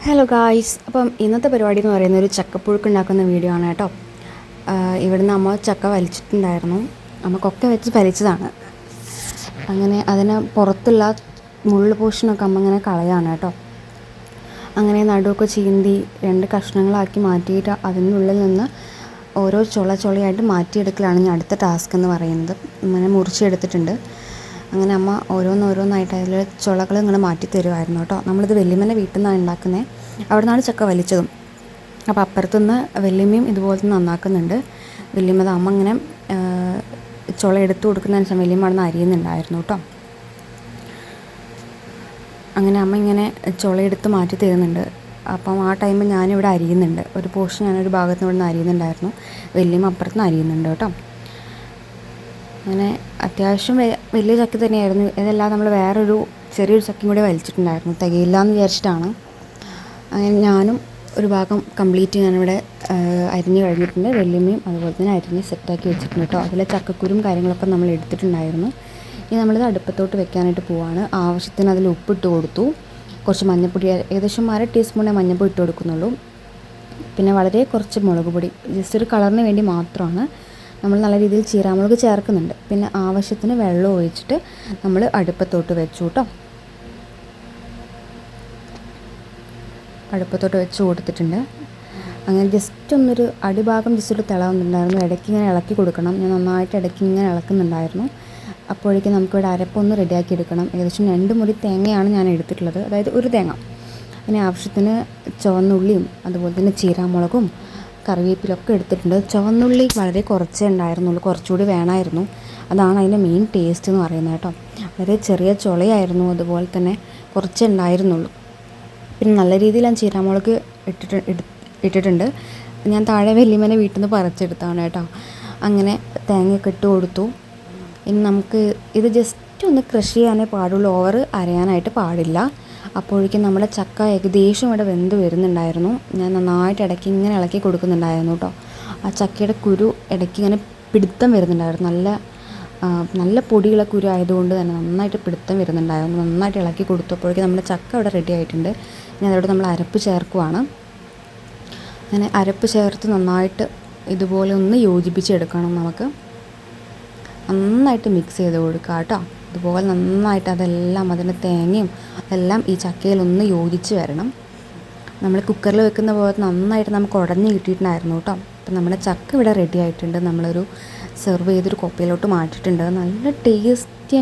Hello guys, അപ്പം ഇന്നത്തെ പരിപാടി എന്ന് പറയുന്നത് ഒരു ചക്കപ്പുഴുക്ക് ഉണ്ടാക്കുന്ന വീഡിയോ ആണ് കേട്ടോ. ഇവിടുന്ന് അമ്മ ചക്ക വലിച്ചിട്ടുണ്ടായിരുന്നു. അമ്മ കൊക്ക വെച്ച് വലിച്ചതാണ്. അങ്ങനെ അതിന് പുറത്തുള്ള മുള്ളു പോർഷനൊക്കെ അമ്മ ഇങ്ങനെ കളയാണ് കേട്ടോ. അങ്ങനെ നടുവൊക്കെ ചീന്തി 2 കഷ്ണങ്ങളാക്കി മാറ്റിയിട്ട് അതിനുള്ളിൽ നിന്ന് ഓരോ ചുളയായിട്ട് മാറ്റിയെടുക്കലാണ് ഞാൻ അടുത്ത ടാസ്ക് എന്ന് പറയുന്നത്. അങ്ങനെ മുറിച്ചെടുത്തിട്ടുണ്ട്. അങ്ങനെ അമ്മ ഓരോന്നായിട്ട് അതിൽ ചുളകൾ ഇങ്ങനെ മാറ്റി തരുമായിരുന്നു കേട്ടോ. നമ്മളിത് വല്യമ്മേൻ്റെ വീട്ടിൽ നിന്നാണ് ഉണ്ടാക്കുന്നത്. അവിടെ നിന്നാണ് ചക്ക വലിച്ചതും. അപ്പോൾ അപ്പുറത്തുനിന്ന് വല്യമ്മയും ഇതുപോലെ തന്നെ നന്നാക്കുന്നുണ്ട്. വല്യമ്മത് അമ്മ ഇങ്ങനെ ചുള എടുത്തു കൊടുക്കുന്നതിനനുസരിച്ച് വല്യമ്മ അവിടെ നിന്ന് അരിയുന്നുണ്ടായിരുന്നു കേട്ടോ. അങ്ങനെ അമ്മ ഇങ്ങനെ ചുളയെടുത്ത് മാറ്റി തരുന്നുണ്ട്. അപ്പം ആ ടൈമിൽ ഞാനിവിടെ അരിയുന്നുണ്ട്. ഒരു പോർഷൻ ഞാനൊരു ഭാഗത്ത് നിന്ന് അരിയുന്നുണ്ടായിരുന്നു. വല്യമ്മ അപ്പുറത്തുനിന്ന് അരിയുന്നുണ്ട് കേട്ടോ. അങ്ങനെ അത്യാവശ്യം വലിയ ചക്ക തന്നെയായിരുന്നു. ഇതെല്ലാം നമ്മൾ വേറൊരു ചെറിയൊരു ചക്കയും കൂടി വലിച്ചിട്ടുണ്ടായിരുന്നു. തികയില്ല എന്ന് വിചാരിച്ചിട്ടാണ്. അങ്ങനെ ഞാനും ഒരു ഭാഗം കംപ്ലീറ്റ് ഞാനിവിടെ അരിഞ്ഞ് കഴിഞ്ഞിട്ടുണ്ട്. വല്യമ്മയും അതുപോലെ തന്നെ അരിഞ്ഞ് സെറ്റാക്കി വെച്ചിട്ടുണ്ട് കേട്ടോ. അതിലെ ചക്കക്കുരും കാര്യങ്ങളൊക്കെ നമ്മൾ എടുത്തിട്ടുണ്ടായിരുന്നു. ഇനി നമ്മളിത് അടുപ്പത്തോട്ട് വെക്കാനായിട്ട് പോവാണ്. ആവശ്യത്തിന് അതിൽ ഉപ്പിട്ട് കൊടുത്തു. കുറച്ച് മഞ്ഞൾപ്പൊടി, ഏകദേശം 1/2 ടീസ്പൂണേ മഞ്ഞൾപ്പൊടി ഇട്ട് കൊടുക്കുന്നുള്ളൂ. പിന്നെ വളരെ കുറച്ച് മുളക് പൊടി, ജസ്റ്റ് ഒരു കളറിന് വേണ്ടി മാത്രമാണ്. നമ്മൾ നല്ല രീതിയിൽ ചീരാമുളക് ചേർക്കുന്നുണ്ട്. പിന്നെ ആവശ്യത്തിന് വെള്ളം ഒഴിച്ചിട്ട് നമ്മൾ അടുപ്പത്തോട്ട് വെച്ചു കേട്ടോ. അടുപ്പത്തോട്ട് വെച്ച് കൊടുത്തിട്ടുണ്ട്. അങ്ങനെ ജസ്റ്റ് ഒന്നൊരു അടിഭാഗം ജസ്റ്റ് ഒരു തിള വന്നിട്ടുണ്ടായിരുന്നു. ഇടയ്ക്ക് ഇങ്ങനെ ഇളക്കി കൊടുക്കണം. ഞാൻ നന്നായിട്ട് ഇടയ്ക്ക് ഇങ്ങനെ ഇളക്കുന്നുണ്ടായിരുന്നു. അപ്പോഴേക്കും നമുക്കിവിടെ അരപ്പൊന്ന് റെഡിയാക്കി എടുക്കണം. ഏകദേശം 2 മുറി തേങ്ങയാണ് ഞാൻ എടുത്തിട്ടുള്ളത്, അതായത് ഒരു തേങ്ങ. അതിന് ആവശ്യത്തിന് ചുവന്നുള്ളിയും അതുപോലെ തന്നെ ചീരാമുളകും കറിവേപ്പിലൊക്കെ എടുത്തിട്ടുണ്ട്. ചുവന്നുള്ളി വളരെ കുറച്ചേ ഉണ്ടായിരുന്നുള്ളൂ, കുറച്ചുകൂടി വേണമായിരുന്നു. അതാണ് അതിൻ്റെ മെയിൻ ടേസ്റ്റ് എന്ന് പറയുന്നത് കേട്ടോ. വളരെ ചെറിയ ചുളയായിരുന്നു, അതുപോലെ തന്നെ കുറച്ചേ ഉണ്ടായിരുന്നുള്ളൂ. പിന്നെ നല്ല രീതിയിൽ ഞാൻ ചീരാമുളക് ഇട്ടിട്ടുണ്ട്. ഞാൻ താഴെ വല്യമ്മേനെ വീട്ടിൽ നിന്ന് പറിച്ചെടുത്താണ് കേട്ടോ. അങ്ങനെ തേങ്ങയൊക്കെ ഇട്ട് കൊടുത്തു. ഇനി നമുക്ക് ഇത് ജസ്റ്റ് ഒന്ന് ക്രഷ് ചെയ്യാനേ പാടുള്ളൂ, ഓവർ അരയാനായിട്ട് പാടില്ല. അപ്പോഴേക്കും നമ്മുടെ ചക്ക ഏകദേശം ഇവിടെ വെന്ത് വരുന്നുണ്ടായിരുന്നു. ഞാൻ നന്നായിട്ട് ഇടയ്ക്ക് ഇങ്ങനെ ഇളക്കി കൊടുക്കുന്നുണ്ടായിരുന്നു കേട്ടോ. ആ ചക്കയുടെ കുരു ഇടയ്ക്ക് ഇങ്ങനെ പിടുത്തം വരുന്നുണ്ടായിരുന്നു. നല്ല പൊടിയുള്ള കുരു ആയതുകൊണ്ട് തന്നെ നന്നായിട്ട് പിടുത്തം വരുന്നുണ്ടായിരുന്നു. നന്നായിട്ട് ഇളക്കി കൊടുത്തപ്പോഴേക്കും നമ്മുടെ ചക്ക ഇവിടെ റെഡി ആയിട്ടുണ്ട്. ഇനി അതോടെ നമ്മൾ അരപ്പ് ചേർക്കുവാണ്. അങ്ങനെ അരപ്പ് ചേർത്ത് നന്നായിട്ട് ഇതുപോലെ ഒന്ന് യോജിപ്പിച്ചെടുക്കണം. നമുക്ക് നന്നായിട്ട് മിക്സ് ചെയ്ത് കൊടുക്കുക കേട്ടോ. ഇതുപോലെ നന്നായിട്ട് അതെല്ലാം അതിൻ്റെ തേങ്ങയും എല്ലാം ഈ ചക്കയിലൊന്ന് യോജിച്ച് വരണം. നമ്മൾ കുക്കറിൽ വെക്കുന്ന പോലെ നന്നായിട്ട് നമുക്ക് ഉടഞ്ഞ് കിട്ടിയിട്ടുണ്ടായിരുന്നു കേട്ടോ. അപ്പം നമ്മുടെ ചക്ക ഇവിടെ റെഡി ആയിട്ടുണ്ട്. നമ്മളൊരു സെർവ് ചെയ്തൊരു കോപ്പയിലോട്ട് മാറ്റിയിട്ടുണ്ട്. നല്ല ടേസ്റ്റി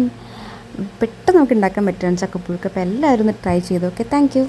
പെട്ടെന്ന് നമുക്ക് ഉണ്ടാക്കാൻ പറ്റുകയാണ് ചക്കപ്പുഴുക്ക്. അപ്പോൾ എല്ലാവരും ഒന്ന് ട്രൈ ചെയ്തു. Okay, thank you.